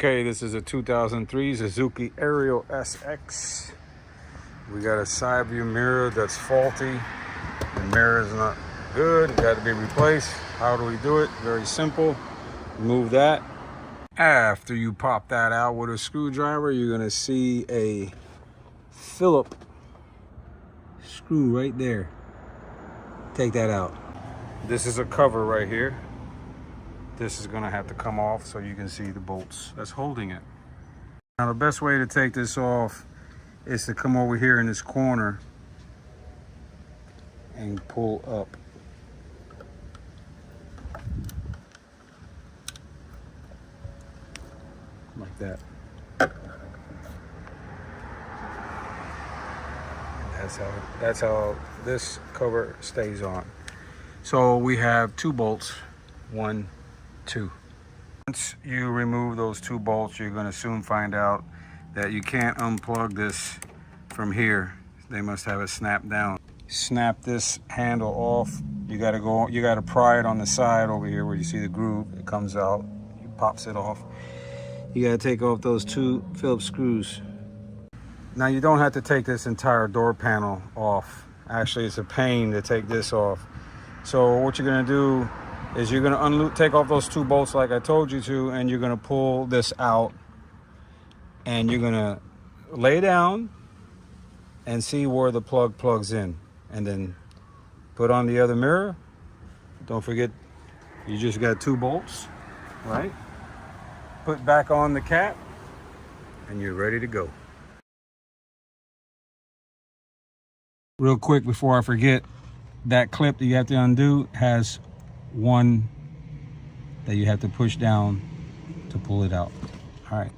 Okay, this is a 2003 Suzuki Aerio SX. We got a side view mirror that's faulty. The mirror is not good, got to be replaced. How do we do it? Very simple. Remove that. After you pop that out with a screwdriver, you're gonna see a Phillips screw right there. Take that out. This is a cover right here. This is gonna have to come off so you can see the bolts that's holding it. Now the best way to take this off is to come over here in this corner and pull up. Like that. That's how this cover stays on. So we have two bolts, 1, 2. Once you remove those two bolts, you're going to soon find out that you can't unplug this from here. They must have it snapped down. Snap this handle off. You got to pry it on the side over here where you see the groove. It comes out, it pops it off. You got to take off those two Phillips screws. Now you don't have to take this entire door panel off. Actually, it's a pain to take this off. So what you're going to do is you're going to take off those two bolts like I told you to, and you're going to pull this out, and you're going to lay down and see where the plug plugs in, and then put on the other mirror. Don't forget, you just got two bolts, right? Put back on the cap, and you're ready to go. Real quick before I forget, that clip that you have to undo has one that you have to push down to pull it out. All right.